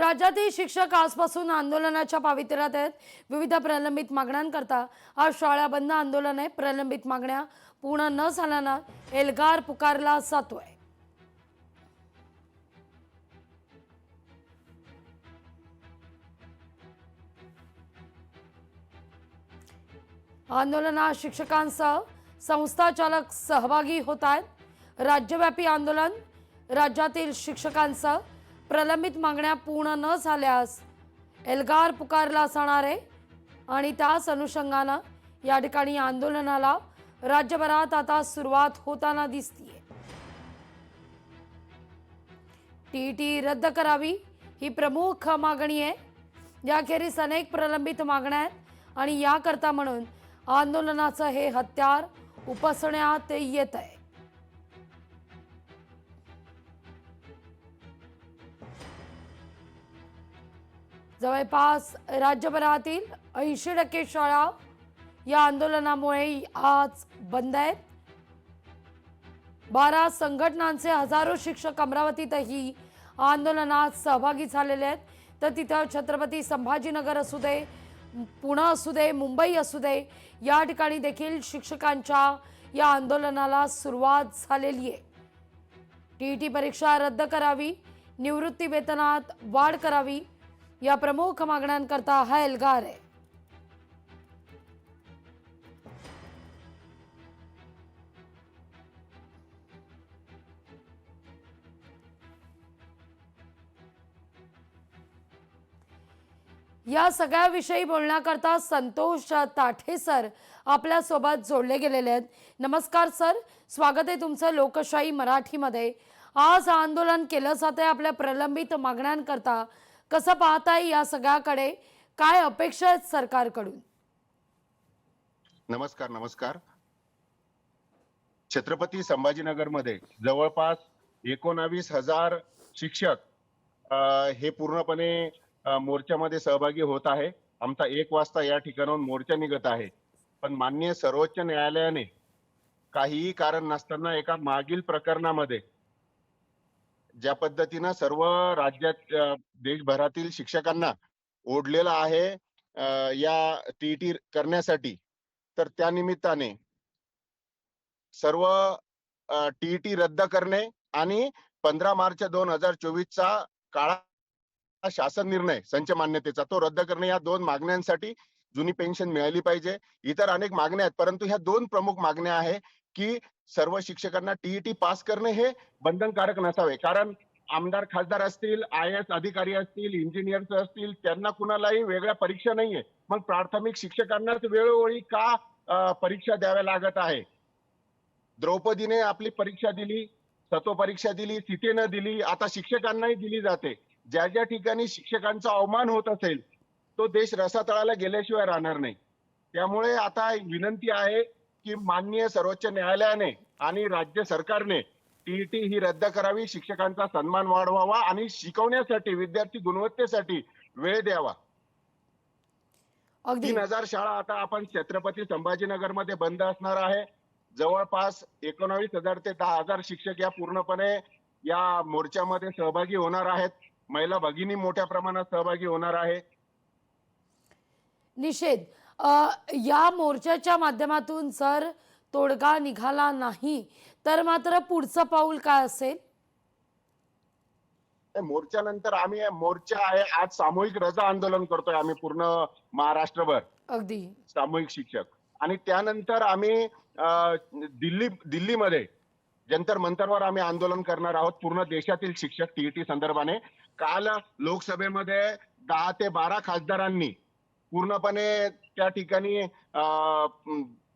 राज्यातील शिक्षक आजपासून आंदोलनाच्या पावित्र्यात आहेत। विविध प्रलंबित मागण्यांकरता आज शाळा बंद आंदोलन आहे। प्रलंबित मागण्या पूर्ण न झाल्यानं एल्गार पुकारला जातोय। आंदोलनात शिक्षकांसह संस्था चालक सहभागी होत आहेत। राज्यव्यापी आंदोलन राज्यातील शिक्षकांसह प्रलंबित मागण्या पूर्ण न झाल्यास एल्गार पुकारला जाणार आहे आणि त्याच अनुषंगानं या ठिकाणी आंदोलनाला राज्यभरात आता सुरुवात होताना दिसतीये। टीईटी रद्द करावी ही प्रमुख मागणी आहे। याखेरीज अनेक प्रलंबित मागण्या आहेत आणि याकरता म्हणून आंदोलनाचं हे हत्यार उपसण्यात येत आहे। जवळपास राज्यभरातील 80% शाळा या आंदोलनामुळे आज बंद आहेत। 12 संघटनांचे हजारो शिक्षक अमरावतीतही आंदोलनात सहभागी झालेले आहेत। तर तिथं छत्रपती संभाजीनगर असू दे, पुणे असू दे, मुंबई असू दे, या ठिकाणी देखील शिक्षकांच्या या आंदोलनाला सुरुवात झालेली आहे। टीईटी परीक्षा रद्द करावी, निवृत्ती वेतनात वाढ करावी, या प्रमुख मागण्यांकरता हा एल्गार आहे। या सगळ्याविषयी बोलण्याकरता संतोष ताठे सर आपल्या सोबत जोडले गेलेले आहेत। नमस्कार सर, स्वागत आहे तुमचं लोकशाही मराठीमध्ये। आज आंदोलन केलं जातंय आपल्या प्रलंबित मागण्यांकरता, कसं पाहताय या सगळ्याकडे, काय अपेक्षा आहेत सरकारकडून? नमस्कार। छत्रपती संभाजीनगरमध्ये जवळपास 19,000 शिक्षक हे पूर्णपणे मोर्चामध्ये सहभागी होत आहे। आमचा 1 वाजता या ठिकाणाहून मोर्चा निघत आहे। पण माननीय सर्वोच्च न्यायालयाने काहीही कारण नसताना एका मागील प्रकरणामध्ये ज्या पद्धतीनं सर्व राज्यात देशभरातील शिक्षकांना ओढलेलं आहे या टीईटी करण्यासाठी, तर त्या निमित्ताने सर्व टीईटी रद्द करणे आणि 15 मार्च 2024 चा काळा शासन निर्णय संच मान्यतेचा तो रद्द करणे, या 2 मागण्यांसाठी जुनी पेन्शन मिळाली पाहिजे। इतर अनेक मागण्या आहेत, परंतु ह्या 2 प्रमुख मागण्या आहे की सर्व शिक्षकांना टीईटी पास करणे हे बंधनकारक नसावे। कारण आमदार खासदार असतील, IAS अधिकारी असतील, इंजिनियर्स असतील, त्यांना कुणालाही वेगळ्या परीक्षा नाहीये। मग प्राथमिक शिक्षकांनाच वेळोवेळी का परीक्षा द्याव्या लागत आहे? द्रौपदीने आपली परीक्षा दिली, सत्व परीक्षा दिली, सीतेनं दिली, आता शिक्षकांनाही दिली जाते। ज्या ज्या ठिकाणी शिक्षकांचा अवमान होत असेल तो देश रसातळाला गेल्याशिवाय राहणार नाही। त्यामुळे आता विनंती आहे की माननीय सर्वोच्च न्यायालयाने आणि राज्य सरकारने टीईटी ही रद्द करावी, शिक्षकांचा सन्मान वाढवावा आणि शिकवण्यासाठी विद्यार्थी गुणवत्तेसाठी वेळ द्यावा। 3000 शाळा आता आपण छत्रपती संभाजीनगरमध्ये बंद असणार आहे। जवळपास 19,000 ते 10,000 शिक्षक या पूर्णपणे या मोर्चामध्ये सहभागी होणार आहेत। महिला भगिनी मोठ्या प्रमाणात सहभागी होणार आहे। निषेध या मोर्चाच्या माध्यमातून जर तोडगा निघाला नाही तर मात्र पुढचं पाऊल काय असेल? मोर्चानंतर आम्ही मोर्चा आहे, आज सामूहिक रजा आंदोलन करतोय आम्ही पूर्ण महाराष्ट्रभर अगदी सामूहिक शिक्षक। आणि त्यानंतर आम्ही दिल्लीमध्ये जंतर मंतरवर आम्ही आंदोलन करणार आहोत पूर्ण देशातील शिक्षक टीईटी संदर्भाने। काल लोकसभेमध्ये 10 ते 12 खासदारांनी पूर्णपणे त्या ठिकाणी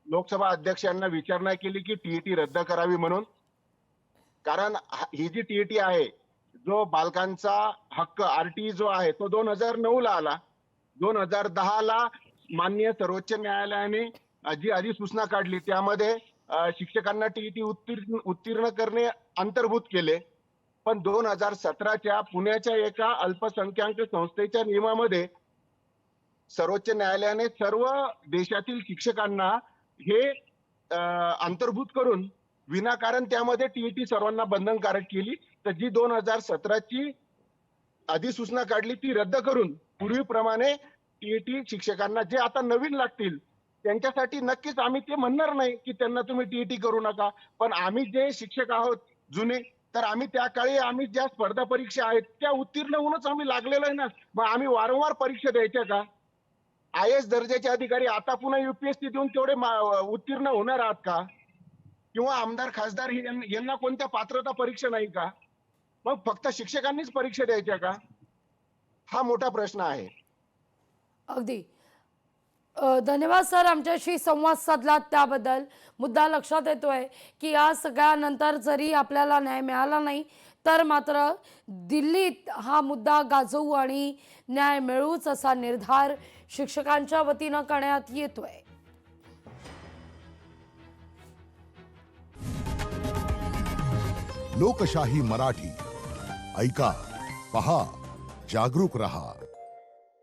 लोकसभा अध्यक्षांना विचारणा केली की टीईटी रद्द करावी म्हणून। कारण ही जी टीईटी आहे, जो बालकांचा हक्क आरटीई जो आहे तो 2009 ला आला। 2010 ला माननीय सर्वोच्च न्यायालयाने जी अधिसूचना काढली त्यामध्ये शिक्षकांना टीईटी उत्तीर्ण करणे अंतर्भूत केले। पण 2017च्या पुण्याच्या एका अल्पसंख्याक संस्थेच्या नियमामध्ये सर्वोच्च न्यायालयाने सर्व देशातील शिक्षकांना हे अंतर्भूत करून विनाकारण त्यामध्ये टीईटी सर्वांना बंधनकारक केली। तर जी 2017ची अधिसूचना काढली ती रद्द करून पूर्वीप्रमाणे टीईटी शिक्षकांना जे आता नवीन लागतील त्यांच्यासाठी नक्कीच आम्ही ते म्हणणार नाही की त्यांना तुम्ही टीईटी करू नका, पण आम्ही जे शिक्षक आहोत जुने, तर आम्ही त्या काळी आम्ही ज्या स्पर्धा परीक्षा आहेत त्या उत्तीर्ण होऊनच आम्ही लागलेलो आहे ना. मग आम्ही वारंवार परीक्षा द्यायच्या का? IAS दर्जाचे अधिकारी आता पुन्हा UPSC देऊन तेवढे उत्तीर्ण होणार आहात का? किंवा आमदार खासदार यांना कोणत्या पात्रता परीक्षा नाही का? मग फक्त शिक्षकांनीच परीक्षा द्यायच्या का? हा मोठा प्रश्न आहे. अगदी धन्यवाद सर, आमच्याशी संवाद साधलात त्याबद्दल. मुद्दा लक्षात येतोय की या सगळ्यानंतर जरी आपल्याला न्याय मिळाला नाही तर मात्र दिल्लीत हा मुद्दा गाजवू आणि न्याय मिळवूच असा निर्धार शिक्षकांच्या वतीनं करण्यात येतोय. लोकशाही मराठी ऐका, पहा, जागरूक रहा.